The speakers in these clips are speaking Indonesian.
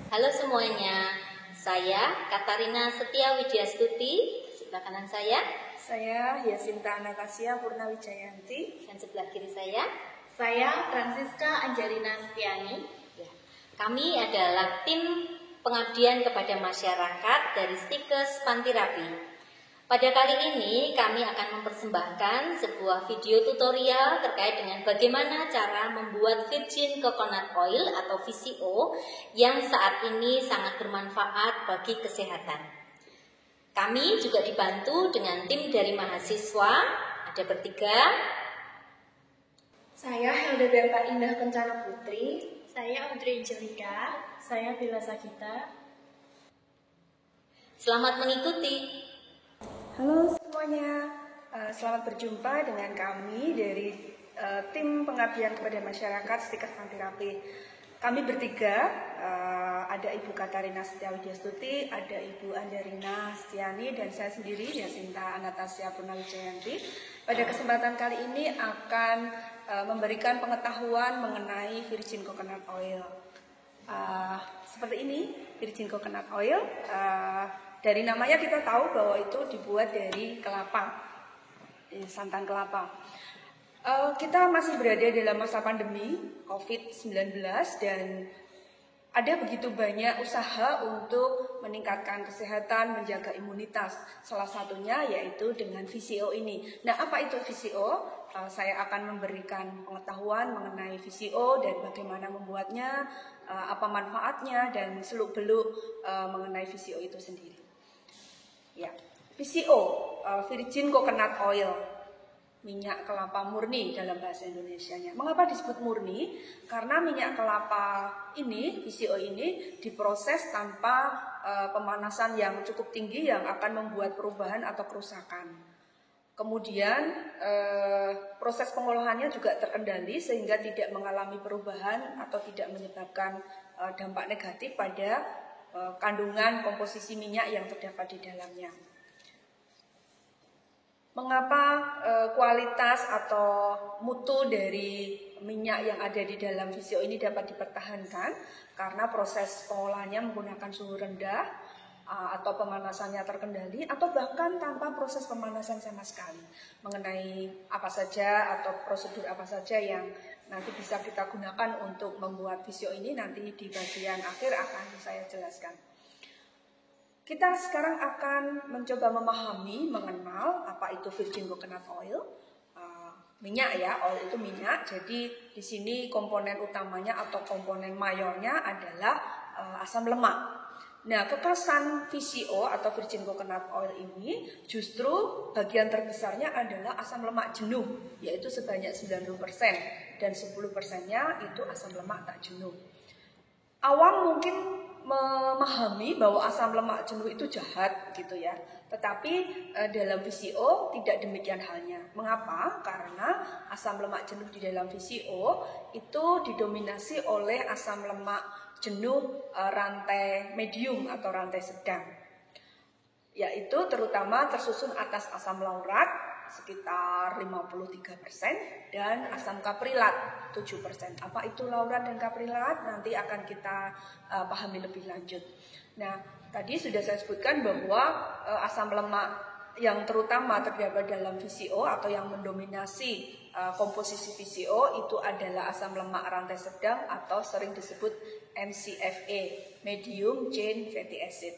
Halo semuanya, saya Katarina Setia Widyastuti, sebelah kanan saya Yasinta Anastasia Purnawijayanti, dan sebelah kiri saya Francisca Angelina Setiani. Ya, kami adalah tim pengabdian kepada masyarakat dari Stikes Pantirapi. Pada kali ini kami akan mempersembahkan sebuah video tutorial terkait dengan bagaimana cara membuat virgin coconut oil atau VCO yang saat ini sangat bermanfaat bagi kesehatan. Kami juga dibantu dengan tim dari mahasiswa, ada bertiga. Saya Hildeberta Indah Kencana Putri. Saya Audrey Angelika. Saya Bella Sagita. Selamat mengikuti. Halo semuanya, selamat berjumpa dengan kami dari tim pengabdian kepada masyarakat Stikes Pantirapi. Kami bertiga, ada Ibu Katarina Setia Widyastuti, ada Ibu Angelina Setiani, dan saya sendiri Yasinta Anastasia Purnawijayanti. Pada kesempatan kali ini akan memberikan pengetahuan mengenai virgin coconut oil. Seperti ini, virgin coconut oil. Dari namanya kita tahu bahwa itu dibuat dari kelapa, santan kelapa. Kita masih berada dalam masa pandemi COVID-19 dan ada begitu banyak usaha untuk meningkatkan kesehatan, menjaga imunitas. Salah satunya yaitu dengan VCO ini. Nah, apa itu VCO? Saya akan memberikan pengetahuan mengenai VCO dan bagaimana membuatnya, apa manfaatnya, dan seluk-beluk mengenai VCO itu sendiri. Ya, VCO, virgin coconut oil, minyak kelapa murni dalam bahasa Indonesianya. Mengapa disebut murni? Karena minyak kelapa ini, VCO ini diproses tanpa pemanasan yang cukup tinggi yang akan membuat perubahan atau kerusakan. Kemudian proses pengolahannya juga terkendali sehingga tidak mengalami perubahan atau tidak menyebabkan dampak negatif pada kandungan komposisi minyak yang terdapat di dalamnya. Mengapa kualitas atau mutu dari minyak yang ada di dalam VCO ini dapat dipertahankan? Karena proses pengolahannya menggunakan suhu rendah atau pemanasannya terkendali atau bahkan tanpa proses pemanasan sama sekali. Mengenai apa saja atau prosedur apa saja yang nanti bisa kita gunakan untuk membuat VCO ini nanti di bagian akhir akan saya jelaskan. Kita sekarang akan mencoba memahami, mengenal apa itu virgin coconut oil. Minyak ya, oil itu minyak. Jadi di sini komponen utamanya atau komponen mayornya adalah asam lemak. Nah, kekhasan VCO atau virgin coconut oil ini justru bagian terbesarnya adalah asam lemak jenuh, yaitu sebanyak 90%, dan 10%-nya itu asam lemak tak jenuh. Awam mungkin memahami bahwa asam lemak jenuh itu jahat gitu ya. Tetapi dalam VCO tidak demikian halnya. Mengapa? Karena asam lemak jenuh di dalam VCO itu didominasi oleh asam lemak jenuh rantai medium atau rantai sedang, yaitu terutama tersusun atas asam laurat sekitar 53% dan asam kaprilat 7%. Apa itu laurat dan kaprilat? Nanti akan kita pahami lebih lanjut. Nah, tadi sudah saya sebutkan bahwa asam lemak yang terutama terdapat dalam VCO atau yang mendominasi komposisi VCO itu adalah asam lemak rantai sedang atau sering disebut MCFA, medium chain fatty acid.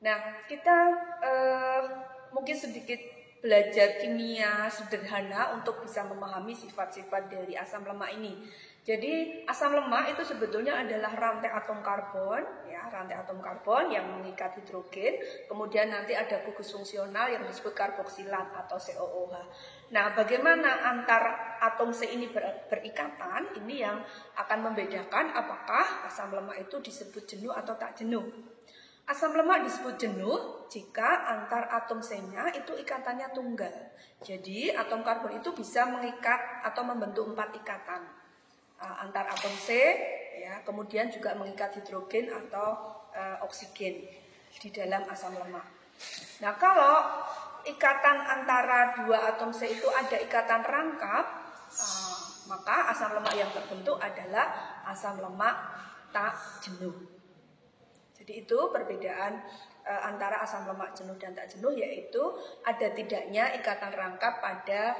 Nah, kita mungkin sedikit belajar kimia sederhana untuk bisa memahami sifat-sifat dari asam lemak ini. Jadi asam lemak itu sebetulnya adalah rantai atom karbon, ya, rantai atom karbon yang mengikat hidrogen. Kemudian nanti ada gugus fungsional yang disebut karboksilat atau COOH. Nah, bagaimana antar atom C ini berikatan? Ini yang akan membedakan apakah asam lemak itu disebut jenuh atau tak jenuh. Asam lemak disebut jenuh jika antar atom C-nya itu ikatannya tunggal. Jadi atom karbon itu bisa mengikat atau membentuk 4 ikatan antar atom C, ya, kemudian juga mengikat hidrogen atau oksigen di dalam asam lemak. Nah, kalau ikatan antara 2 atom C itu ada ikatan rangkap, maka asam lemak yang terbentuk adalah asam lemak tak jenuh. Jadi itu perbedaan antara asam lemak jenuh dan tak jenuh, yaitu ada tidaknya ikatan rangkap pada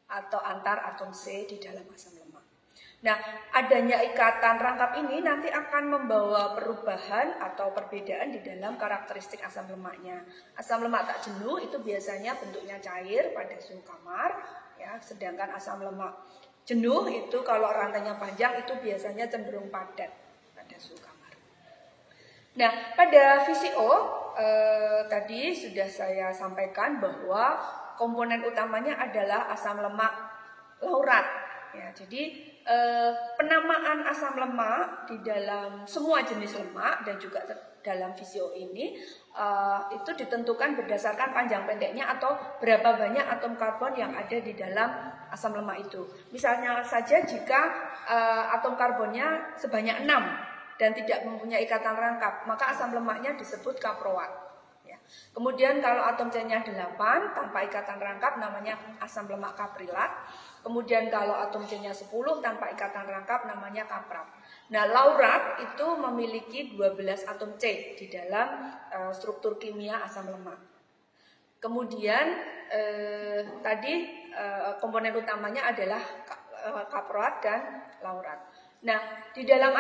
atau antar atom C di dalam asam lemak. Nah, adanya ikatan rangkap ini nanti akan membawa perubahan atau perbedaan di dalam karakteristik asam lemaknya. Asam lemak tak jenuh itu biasanya bentuknya cair pada suhu kamar, ya, sedangkan asam lemak jenuh itu kalau rantainya panjang itu biasanya cenderung padat pada suhu kamar. Nah, pada VCO tadi sudah saya sampaikan bahwa komponen utamanya adalah asam lemak laurat. Ya, jadi penamaan asam lemak di dalam semua jenis lemak dan juga dalam VCO ini itu ditentukan berdasarkan panjang pendeknya atau berapa banyak atom karbon yang ada di dalam asam lemak itu. Misalnya saja jika atom karbonnya sebanyak 6 dan tidak mempunyai ikatan rangkap, maka asam lemaknya disebut kaproat. Ya. Kemudian kalau atom C-nya 8 tanpa ikatan rangkap namanya asam lemak kaprilat. Kemudian kalau atom C-nya 10 tanpa ikatan rangkap namanya kaprat. Nah, laurat itu memiliki 12 atom C di dalam struktur kimia asam lemak. Kemudian tadi komponen utamanya adalah kaproat dan laurat. Nah, di dalam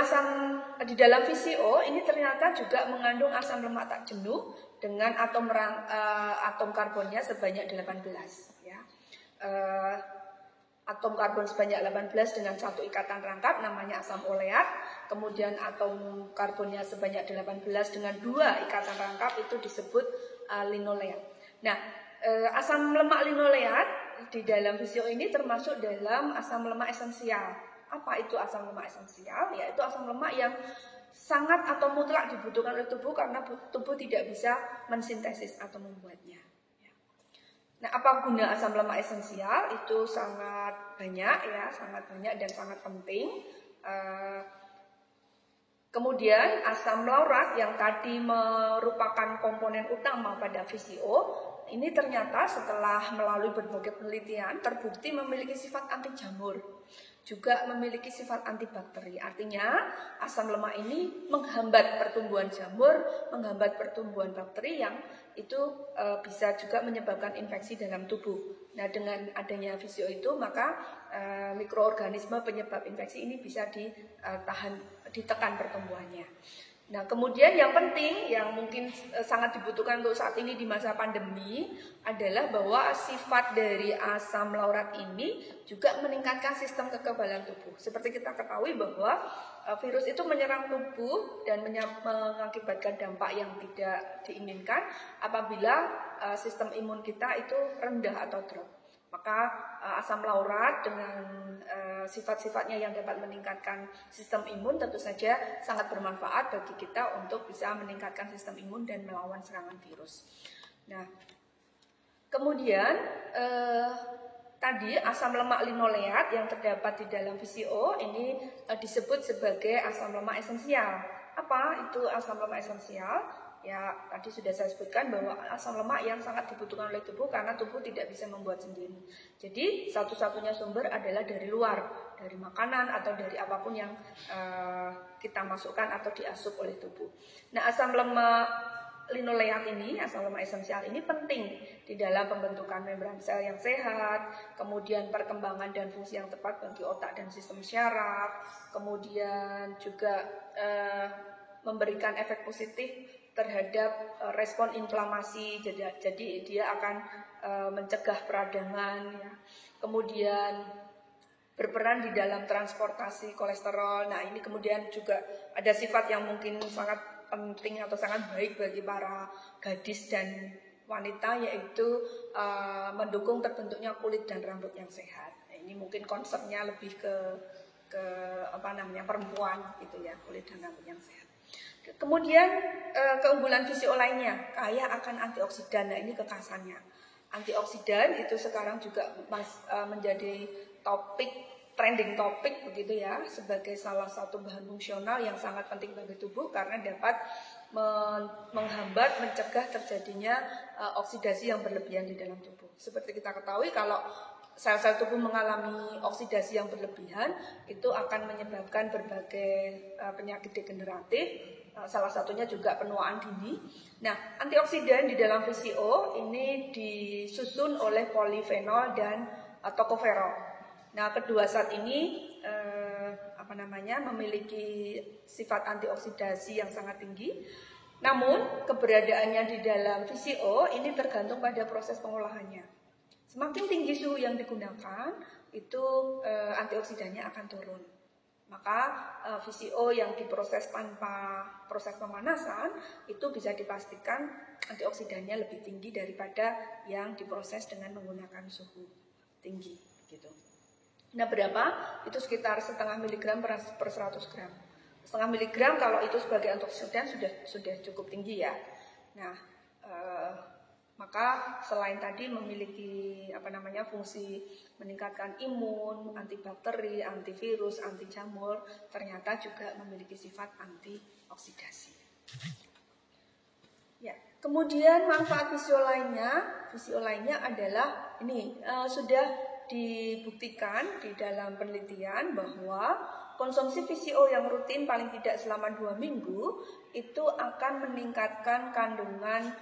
VCO ini ternyata juga mengandung asam lemak tak jenuh dengan atom karbonnya sebanyak 18, ya. Atom karbon sebanyak 18 dengan satu ikatan rangkap namanya asam oleat. Kemudian atom karbonnya sebanyak 18 dengan 2 ikatan rangkap itu disebut linoleat. Nah, asam lemak linoleat di dalam VCO ini termasuk dalam asam lemak esensial. Apa itu asam lemak esensial? Yaitu asam lemak yang sangat atau mutlak dibutuhkan oleh tubuh karena tubuh tidak bisa mensintesis atau membuatnya. Nah, apa guna asam lemak esensial? Itu sangat banyak, ya, sangat banyak dan sangat penting. Kemudian asam laurat yang tadi merupakan komponen utama pada VCO, ini ternyata setelah melalui berbagai penelitian terbukti memiliki sifat anti jamur, juga memiliki sifat antibakteri. Artinya asam lemak ini menghambat pertumbuhan jamur, menghambat pertumbuhan bakteri yang itu bisa juga menyebabkan infeksi dalam tubuh. Nah, dengan adanya VCO itu maka mikroorganisme penyebab infeksi ini bisa ditekan pertumbuhannya. Nah, kemudian yang penting yang mungkin sangat dibutuhkan untuk saat ini di masa pandemi adalah bahwa sifat dari asam laurat ini juga meningkatkan sistem kekebalan tubuh. Seperti kita ketahui bahwa virus itu menyerang tubuh dan mengakibatkan dampak yang tidak diinginkan apabila sistem imun kita itu rendah atau drop. Maka asam laurat dengan sifat-sifatnya yang dapat meningkatkan sistem imun tentu saja sangat bermanfaat bagi kita untuk bisa meningkatkan sistem imun dan melawan serangan virus. Nah, kemudian tadi asam lemak linoleat yang terdapat di dalam VCO ini disebut sebagai asam lemak esensial. Apa itu asam lemak esensial? Ya, tadi sudah saya sebutkan bahwa asam lemak yang sangat dibutuhkan oleh tubuh karena tubuh tidak bisa membuat sendiri. Jadi satu-satunya sumber adalah dari luar, dari makanan atau dari apapun yang kita masukkan atau diasup oleh tubuh. Nah, asam lemak linoleat ini, asam lemak esensial ini penting di dalam pembentukan membran sel yang sehat, kemudian perkembangan dan fungsi yang tepat bagi otak dan sistem syaraf, kemudian juga memberikan efek positif terhadap respon inflamasi, jadi dia akan mencegah peradangan, ya. Kemudian berperan di dalam transportasi kolesterol. Nah, ini kemudian juga ada sifat yang mungkin sangat penting atau sangat baik bagi para gadis dan wanita, yaitu mendukung terbentuknya kulit dan rambut yang sehat. Nah, ini mungkin konsepnya lebih ke perempuan gitu ya, kulit dan rambut yang sehat. Kemudian keunggulan VCO lainnya kaya akan antioksidan. Nah, ini kekhasannya. Antioksidan itu sekarang juga menjadi trending topik begitu ya, sebagai salah satu bahan fungsional yang sangat penting bagi tubuh karena dapat menghambat, mencegah terjadinya oksidasi yang berlebihan di dalam tubuh. Seperti kita ketahui kalau sel-sel tubuh mengalami oksidasi yang berlebihan, itu akan menyebabkan berbagai penyakit degeneratif, salah satunya juga penuaan dini. Nah, antioksidan di dalam VCO ini disusun oleh polifenol dan tokoferol. Nah, kedua zat ini memiliki sifat antioksidasi yang sangat tinggi. Namun, keberadaannya di dalam VCO ini tergantung pada proses pengolahannya. Semakin tinggi suhu yang digunakan, itu antioksidannya akan turun. Maka VCO yang diproses tanpa proses pemanasan itu bisa dipastikan antioksidannya lebih tinggi daripada yang diproses dengan menggunakan suhu tinggi, gitu. Nah, berapa? Itu sekitar 0,5 miligram per 100 gram. 0,5 miligram kalau itu sebagai antioksidan sudah cukup tinggi ya. Nah, maka selain tadi memiliki fungsi meningkatkan imun, antibakteri, antivirus, anti jamur, ternyata juga memiliki sifat antioksidasi. Ya, kemudian manfaat VCO lainnya adalah ini sudah dibuktikan di dalam penelitian bahwa konsumsi VCO yang rutin paling tidak selama 2 minggu itu akan meningkatkan kandungan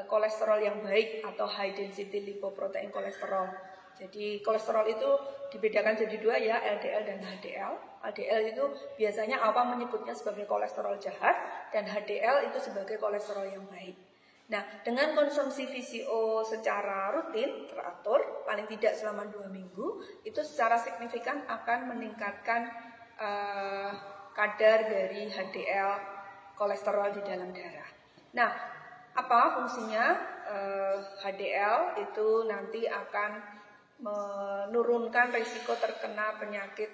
kolesterol yang baik atau high density lipoprotein kolesterol. Jadi kolesterol itu dibedakan jadi 2 ya, LDL dan HDL. LDL itu biasanya awam menyebutnya sebagai kolesterol jahat dan HDL itu sebagai kolesterol yang baik. Nah, dengan konsumsi VCO secara rutin, teratur, paling tidak selama 2 minggu, itu secara signifikan akan meningkatkan kadar dari HDL kolesterol di dalam darah. Nah, apa fungsinya? HDL itu nanti akan menurunkan risiko terkena penyakit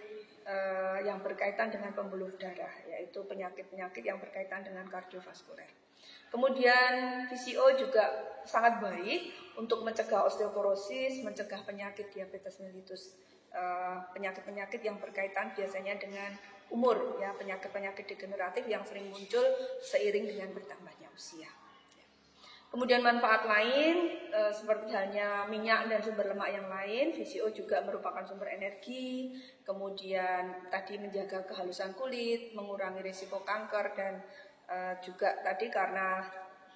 yang berkaitan dengan pembuluh darah, yaitu penyakit-penyakit yang berkaitan dengan kardiovaskuler. Kemudian VCO juga sangat baik untuk mencegah osteoporosis, mencegah penyakit diabetes mellitus, penyakit-penyakit yang berkaitan biasanya dengan umur, ya, penyakit-penyakit degeneratif yang sering muncul seiring dengan bertambahnya usia. Kemudian manfaat lain seperti halnya minyak dan sumber lemak yang lain, VCO juga merupakan sumber energi, kemudian tadi menjaga kehalusan kulit, mengurangi risiko kanker, dan juga tadi karena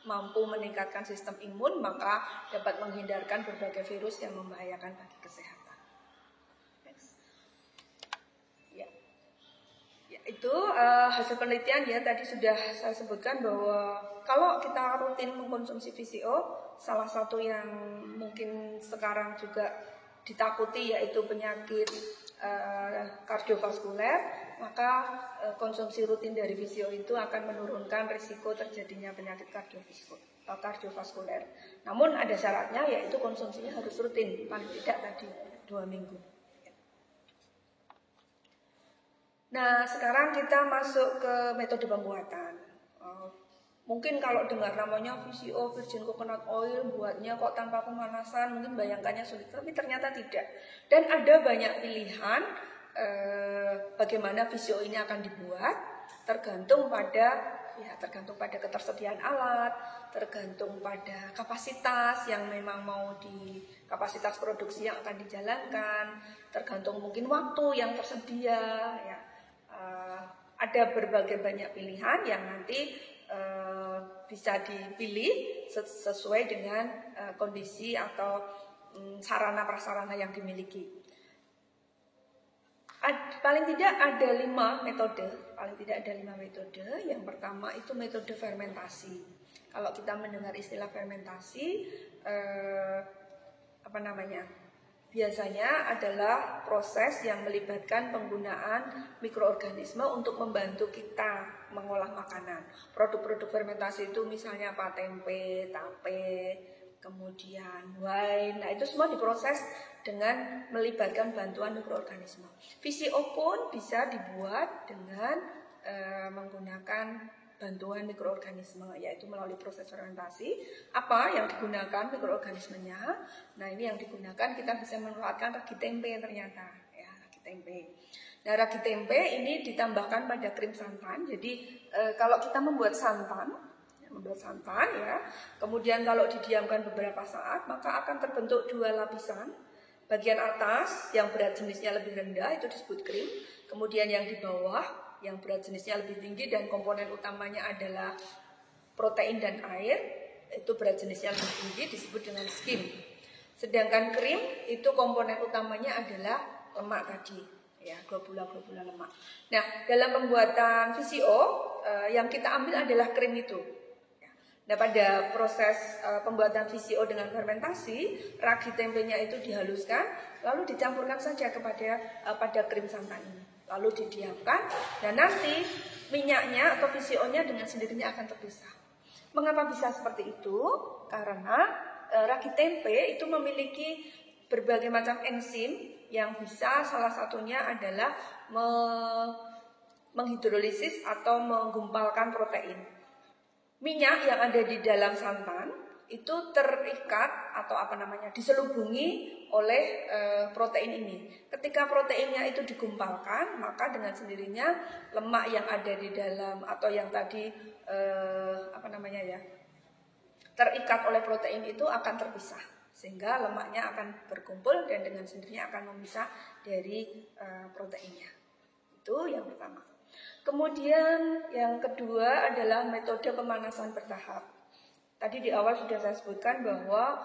mampu meningkatkan sistem imun, maka dapat menghindarkan berbagai virus yang membahayakan bagi kesehatan. Itu hasil penelitian ya, tadi sudah saya sebutkan bahwa kalau kita rutin mengkonsumsi VCO, salah satu yang mungkin sekarang juga ditakuti yaitu penyakit kardiovaskuler, maka konsumsi rutin dari VCO itu akan menurunkan risiko terjadinya penyakit kardiovaskuler. Namun ada syaratnya, yaitu konsumsinya harus rutin, paling tidak tadi 2 minggu. Nah, sekarang kita masuk ke metode pembuatan. Mungkin kalau dengar namanya VCO, virgin coconut oil, buatnya kok tanpa pemanasan, mungkin bayangkannya sulit, tapi ternyata tidak. Dan ada banyak pilihan bagaimana VCO ini akan dibuat, tergantung pada ketersediaan alat, tergantung pada kapasitas yang memang kapasitas produksi yang akan dijalankan, tergantung mungkin waktu yang tersedia, ya. Ada berbagai banyak pilihan yang nanti bisa dipilih sesuai dengan kondisi atau sarana prasarana yang dimiliki. Paling tidak ada 5 metode. Yang pertama itu metode fermentasi. Kalau kita mendengar istilah fermentasi, biasanya adalah proses yang melibatkan penggunaan mikroorganisme untuk membantu kita mengolah makanan. Produk-produk fermentasi itu misalnya tempe, tape, kemudian wine. Nah, itu semua diproses dengan melibatkan bantuan mikroorganisme. VCO pun bisa dibuat dengan menggunakan bantuan mikroorganisme, yaitu melalui proses fermentasi. Apa yang digunakan mikroorganismenya? Nah, ini yang digunakan, kita bisa memanfaatkan ragi tempe ternyata, ya, ragi tempe. Nah, ragi tempe ini ditambahkan pada krim santan. Jadi kalau kita membuat santan ya, kemudian kalau didiamkan beberapa saat, maka akan terbentuk 2 lapisan. Bagian atas yang berat jenisnya lebih rendah itu disebut krim. Kemudian yang di bawah yang berat jenisnya lebih tinggi dan komponen utamanya adalah protein dan air, itu berat jenisnya lebih tinggi disebut dengan skim. Sedangkan krim itu komponen utamanya adalah lemak tadi, ya, globula-globula lemak. Nah, dalam pembuatan VCO yang kita ambil adalah krim itu. Nah, pada proses pembuatan VCO dengan fermentasi, ragi tempenya itu dihaluskan, lalu dicampurkan saja pada krim santan ini. Lalu didiamkan, dan nanti minyaknya atau VCO-nya dengan sendirinya akan terpisah. Mengapa bisa seperti itu? Karena ragi tempe itu memiliki berbagai macam enzim yang bisa salah satunya adalah menghidrolisis atau menggumpalkan protein. Minyak yang ada di dalam santan itu terikat atau diselubungi oleh protein ini. Ketika proteinnya itu digumpalkan, maka dengan sendirinya lemak yang ada di dalam atau yang tadi terikat oleh protein itu akan terpisah, sehingga lemaknya akan berkumpul dan dengan sendirinya akan memisah dari proteinnya. Itu yang pertama. Kemudian yang kedua adalah metode pemanasan bertahap. Tadi di awal sudah saya sebutkan bahwa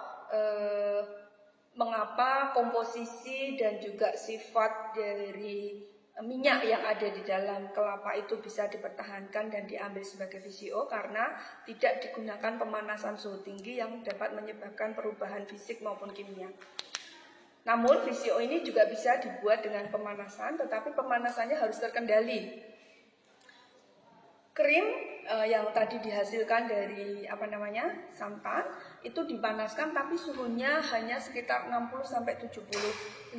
mengapa komposisi dan juga sifat dari minyak yang ada di dalam kelapa itu bisa dipertahankan dan diambil sebagai VCO karena tidak digunakan pemanasan suhu tinggi yang dapat menyebabkan perubahan fisik maupun kimia. Namun VCO ini juga bisa dibuat dengan pemanasan, tetapi pemanasannya harus terkendali. Krim yang tadi dihasilkan dari santan itu dipanaskan tapi suhunya hanya sekitar 60 sampai 75.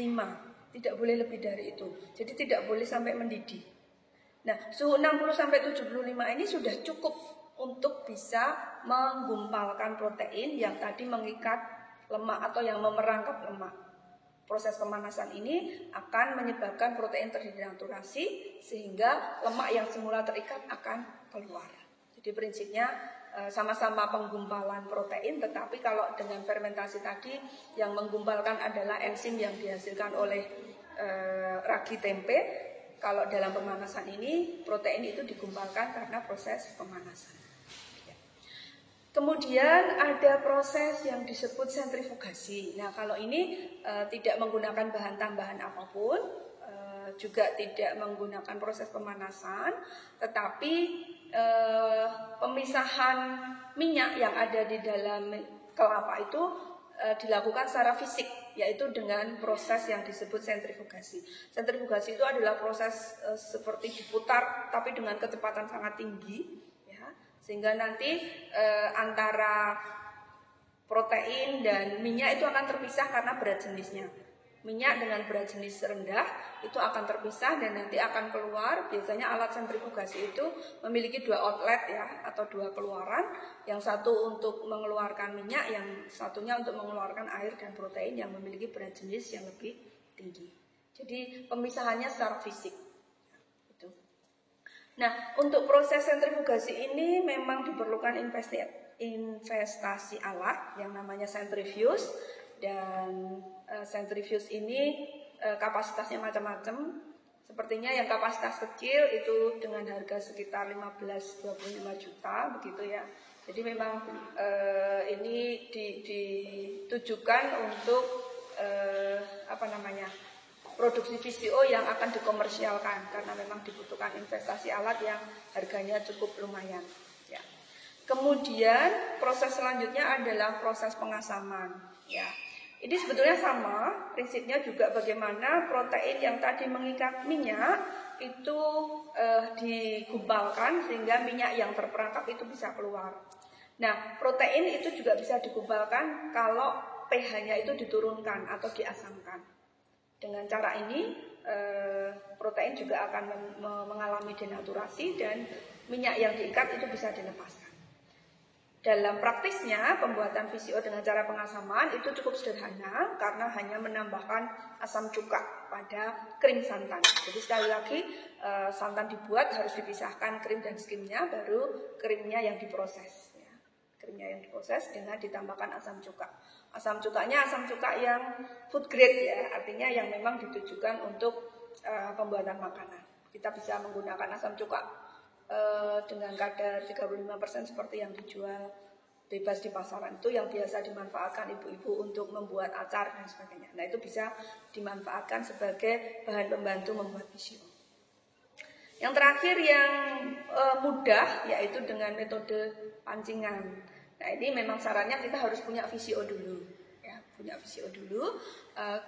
Tidak boleh lebih dari itu. Jadi tidak boleh sampai mendidih. Nah, suhu 60 sampai 75 ini sudah cukup untuk bisa menggumpalkan protein yang tadi mengikat lemak atau yang memerangkap lemak. Proses pemanasan ini akan menyebabkan protein terdenaturasi sehingga lemak yang semula terikat akan keluar. Jadi prinsipnya sama-sama penggumpalan protein, tetapi kalau dengan fermentasi tadi yang menggumpalkan adalah enzim yang dihasilkan oleh ragi tempe. Kalau dalam pemanasan ini protein itu digumpalkan karena proses pemanasan. Kemudian ada proses yang disebut sentrifugasi. Nah, kalau ini tidak menggunakan bahan tambahan apapun, juga tidak menggunakan proses pemanasan, tetapi pemisahan minyak yang ada di dalam kelapa itu dilakukan secara fisik, yaitu dengan proses yang disebut sentrifugasi. Sentrifugasi itu adalah proses seperti diputar, tapi dengan kecepatan sangat tinggi. Sehingga nanti antara protein dan minyak itu akan terpisah karena berat jenisnya. Minyak dengan berat jenis rendah itu akan terpisah dan nanti akan keluar. Biasanya alat sentrifugasi itu memiliki dua outlet ya, atau dua keluaran. Yang satu untuk mengeluarkan minyak, yang satunya untuk mengeluarkan air dan protein yang memiliki berat jenis yang lebih tinggi. Jadi pemisahannya secara fisik. Nah, untuk proses sentrifugasi ini memang diperlukan investasi alat yang namanya centrifuge, dan centrifuge ini kapasitasnya macam-macam. Sepertinya yang kapasitas kecil itu dengan harga sekitar 15-25 juta begitu ya. Jadi memang ini ditujukan untuk produksi VCO yang akan dikomersialkan karena memang dibutuhkan investasi alat yang harganya cukup lumayan. Ya. Kemudian proses selanjutnya adalah proses pengasaman. Ya. Ini sebetulnya sama, prinsipnya juga bagaimana protein yang tadi mengikat minyak itu digumpalkan sehingga minyak yang terperangkap itu bisa keluar. Nah, protein itu juga bisa digumpalkan kalau pH-nya itu diturunkan atau diasamkan. Dengan cara ini protein juga akan mengalami denaturasi dan minyak yang diikat itu bisa dilepaskan. Dalam praktisnya pembuatan VCO dengan cara pengasaman itu cukup sederhana karena hanya menambahkan asam cuka pada krim santan. Jadi sekali lagi santan dibuat harus dipisahkan krim dan skimnya, baru krimnya yang diproses. krimnya yang diproses dengan ditambahkan asam cuka. Asam cukanya asam cuka yang food grade ya, artinya yang memang ditujukan untuk pembuatan makanan. Kita bisa menggunakan asam cuka dengan kadar 35% seperti yang dijual bebas di pasaran, itu yang biasa dimanfaatkan ibu-ibu untuk membuat acar dan sebagainya. Nah, itu bisa dimanfaatkan sebagai bahan pembantu membuat VCO. Yang terakhir yang mudah yaitu dengan metode pancingan. Nah, ini memang syaratnya kita harus punya VCO dulu, ya, punya VCO dulu.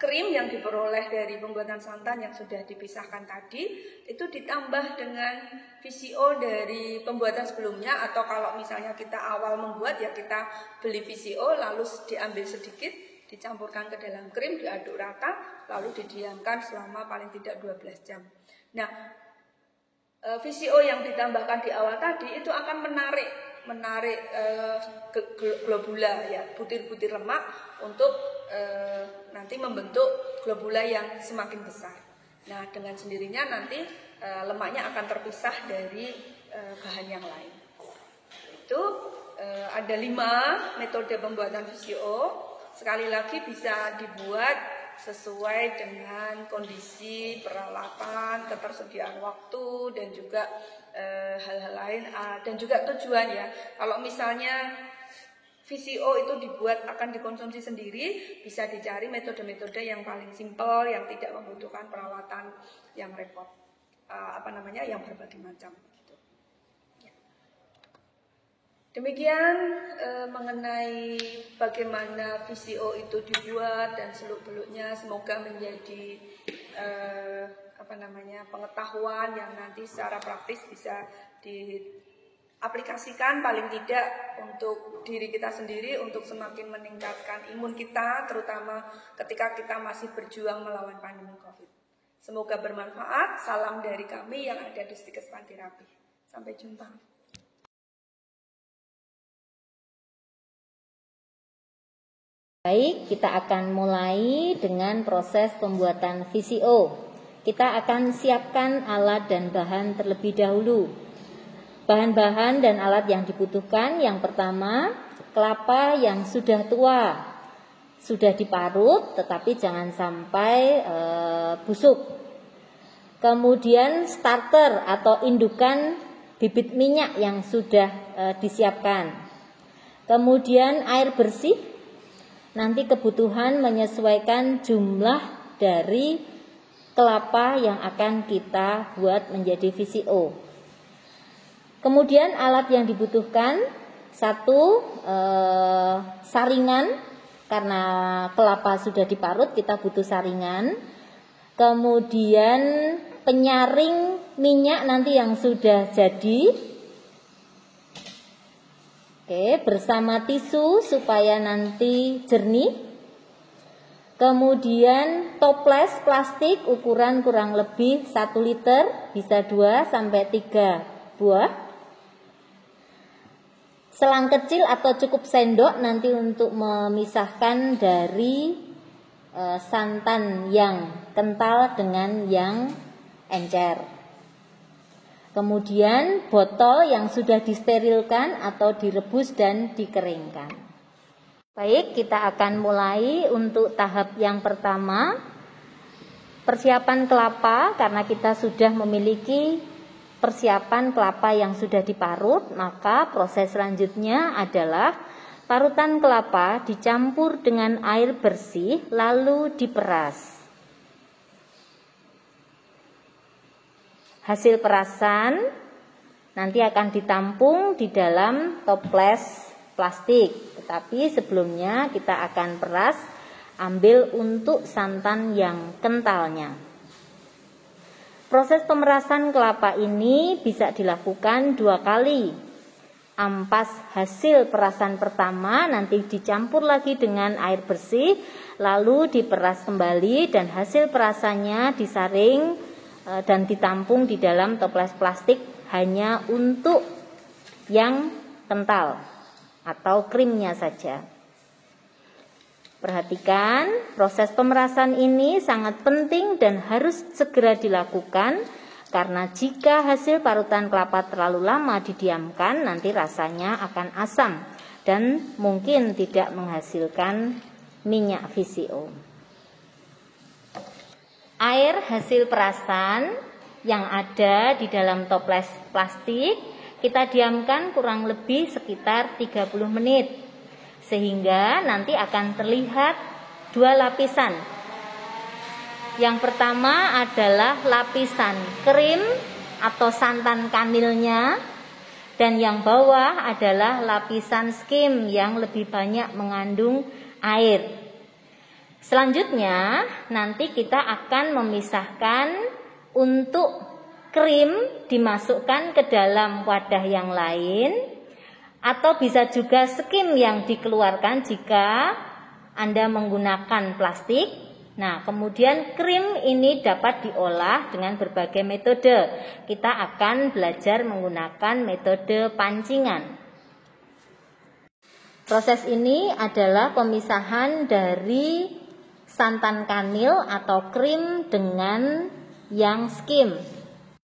Krim yang diperoleh dari pembuatan santan yang sudah dipisahkan tadi itu ditambah dengan VCO dari pembuatan sebelumnya, atau kalau misalnya kita awal membuat ya kita beli VCO lalu diambil sedikit, dicampurkan ke dalam krim, diaduk rata, lalu didiamkan selama paling tidak 12 jam. Nah, VCO yang ditambahkan di awal tadi itu akan menarik globula ya, butir-butir lemak untuk nanti membentuk globula yang semakin besar. Nah, dengan sendirinya nanti lemaknya akan terpisah dari bahan yang lain. Itu ada 5 metode pembuatan VCO. Sekali lagi bisa dibuat sesuai dengan kondisi peralatan, ketersediaan waktu, dan juga hal-hal lain, dan juga tujuan ya. Kalau misalnya VCO itu dibuat akan dikonsumsi sendiri, bisa dicari metode-metode yang paling simpel, yang tidak membutuhkan peralatan yang repot, yang berbagai macam. Demikian mengenai bagaimana VCO itu dibuat dan seluk-beluknya, semoga menjadi pengetahuan yang nanti secara praktis bisa diaplikasikan paling tidak untuk diri kita sendiri, untuk semakin meningkatkan imun kita, terutama ketika kita masih berjuang melawan pandemi COVID. Semoga bermanfaat. Salam dari kami yang ada di Stikes Pantirapi. Sampai jumpa. Baik, kita akan mulai dengan proses pembuatan VCO. Kita akan siapkan alat dan bahan terlebih dahulu. Bahan-bahan dan alat yang dibutuhkan, yang pertama, kelapa yang sudah tua, sudah diparut tetapi jangan sampai busuk. Kemudian starter atau indukan bibit minyak yang sudah disiapkan. Kemudian air bersih. Nanti kebutuhan menyesuaikan jumlah dari kelapa yang akan kita buat menjadi VCO. Kemudian alat yang dibutuhkan, 1 saringan, karena kelapa sudah diparut kita butuh saringan. Kemudian penyaring minyak nanti yang sudah jadi. Oke, bersama tisu supaya nanti jernih. Kemudian toples plastik ukuran kurang lebih 1 liter, bisa 2 sampai 3 buah. Selang kecil atau cukup sendok nanti untuk memisahkan dari santan yang kental dengan yang encer. Kemudian botol yang sudah disterilkan atau direbus dan dikeringkan. Baik, kita akan mulai untuk tahap yang pertama. Persiapan kelapa, karena kita sudah memiliki persiapan kelapa yang sudah diparut, maka proses selanjutnya adalah parutan kelapa dicampur dengan air bersih lalu diperas. Hasil perasan nanti akan ditampung di dalam toples plastik. Tetapi sebelumnya kita akan peras, ambil untuk santan yang kentalnya. Proses pemerasan kelapa ini bisa dilakukan 2 kali. Ampas hasil perasan pertama nanti dicampur lagi dengan air bersih, lalu diperas kembali dan hasil perasannya disaring dan ditampung di dalam toples plastik hanya untuk yang kental atau krimnya saja. Perhatikan, proses pemerasan ini sangat penting dan harus segera dilakukan, karena jika hasil parutan kelapa terlalu lama didiamkan nanti rasanya akan asam dan mungkin tidak menghasilkan minyak VCO. Air hasil perasan yang ada di dalam toples plastik kita diamkan kurang lebih sekitar 30 menit sehingga nanti akan terlihat dua lapisan. Yang pertama adalah lapisan krim atau santan kanilnya, dan yang bawah adalah lapisan skim yang lebih banyak mengandung air. Selanjutnya nanti kita akan memisahkan untuk krim dimasukkan ke dalam wadah yang lain, atau bisa juga skim yang dikeluarkan jika Anda menggunakan plastik. Nah, kemudian krim ini dapat diolah dengan berbagai metode. Kita akan belajar menggunakan metode pancingan. Proses ini adalah pemisahan dari santan kanil atau krim dengan yang skim.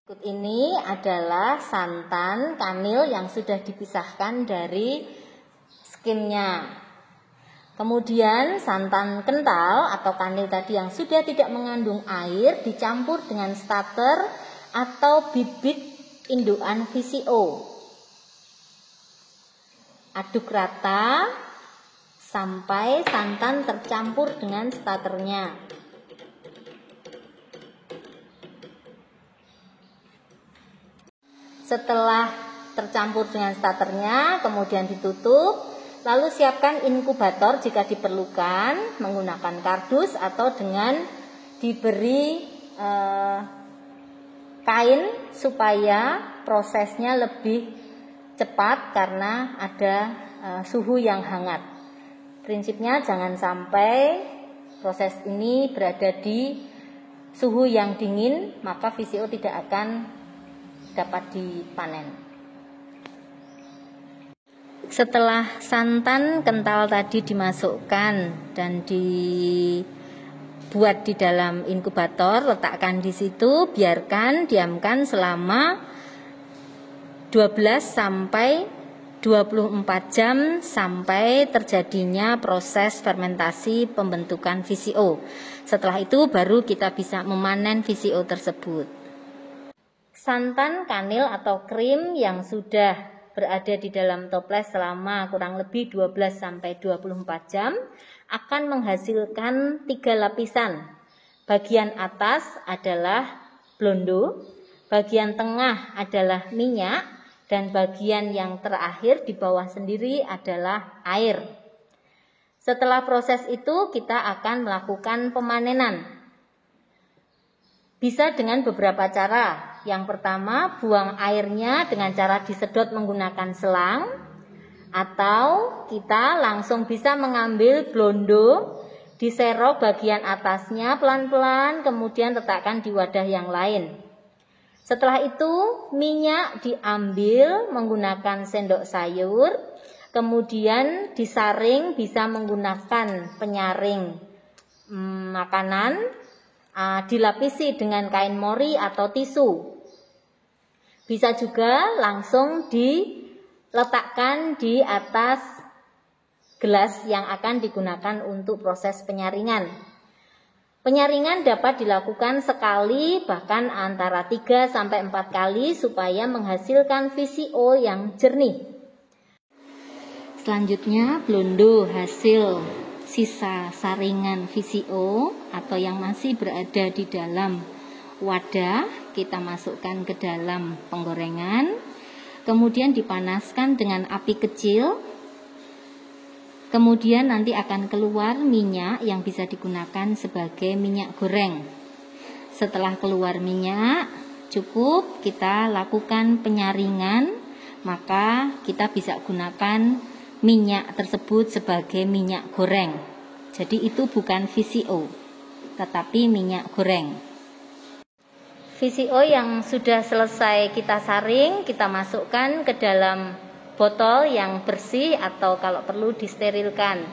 Berikut ini adalah santan kanil yang sudah dipisahkan dari skimnya. Kemudian santan kental atau kanil tadi yang sudah tidak mengandung air dicampur dengan starter atau bibit indukan VCO. Aduk rata sampai santan tercampur dengan starternya. Setelah tercampur dengan starternya, kemudian ditutup. Lalu siapkan inkubator jika diperlukan, menggunakan kardus atau dengan diberi kain supaya prosesnya lebih cepat karena ada suhu yang hangat. Prinsipnya jangan sampai proses ini berada di suhu yang dingin, maka VCO tidak akan dapat dipanen. Setelah santan kental tadi dimasukkan dan dibuat di dalam inkubator, letakkan di situ, biarkan diamkan selama 12 sampai 24 jam sampai terjadinya proses fermentasi pembentukan VCO. Setelah itu baru kita bisa memanen VCO tersebut. Santan kanil atau krim yang sudah berada di dalam toples selama kurang lebih 12 sampai 24 jam akan menghasilkan 3 lapisan. Bagian atas adalah blondo, bagian tengah adalah minyak, dan bagian yang terakhir di bawah sendiri adalah air. Setelah proses itu kita akan melakukan pemanenan. Bisa dengan beberapa cara. Yang pertama, buang airnya dengan cara disedot menggunakan selang, atau kita langsung bisa mengambil blondo, diserok bagian atasnya pelan-pelan, kemudian letakkan di wadah yang lain. Setelah itu, minyak diambil menggunakan sendok sayur, kemudian disaring bisa menggunakan penyaring makanan, dilapisi dengan kain mori atau tisu. Bisa juga langsung diletakkan di atas gelas yang akan digunakan untuk proses penyaringan. Penyaringan dapat dilakukan sekali bahkan antara 3 sampai 4 kali supaya menghasilkan VCO yang jernih. Selanjutnya blondo hasil sisa saringan VCO atau yang masih berada di dalam wadah kita masukkan ke dalam penggorengan, kemudian dipanaskan dengan api kecil, kemudian nanti akan keluar minyak yang bisa digunakan sebagai minyak goreng. Setelah keluar minyak, cukup kita lakukan penyaringan, maka kita bisa gunakan minyak tersebut sebagai minyak goreng. Jadi itu bukan VCO, tetapi minyak goreng. VCO yang sudah selesai kita saring, kita masukkan ke dalam botol yang bersih atau kalau perlu disterilkan.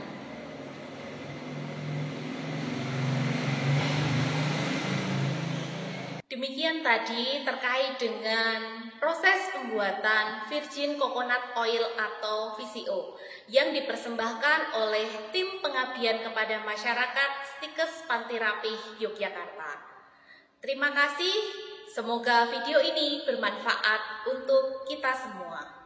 Demikian Demikian tadi terkait dengan proses pembuatan virgin coconut oil atau VCO yang dipersembahkan oleh tim pengabdian kepada masyarakat Stikes Panti Rapih Yogyakarta. Terima kasih, semoga video ini bermanfaat untuk kita semua.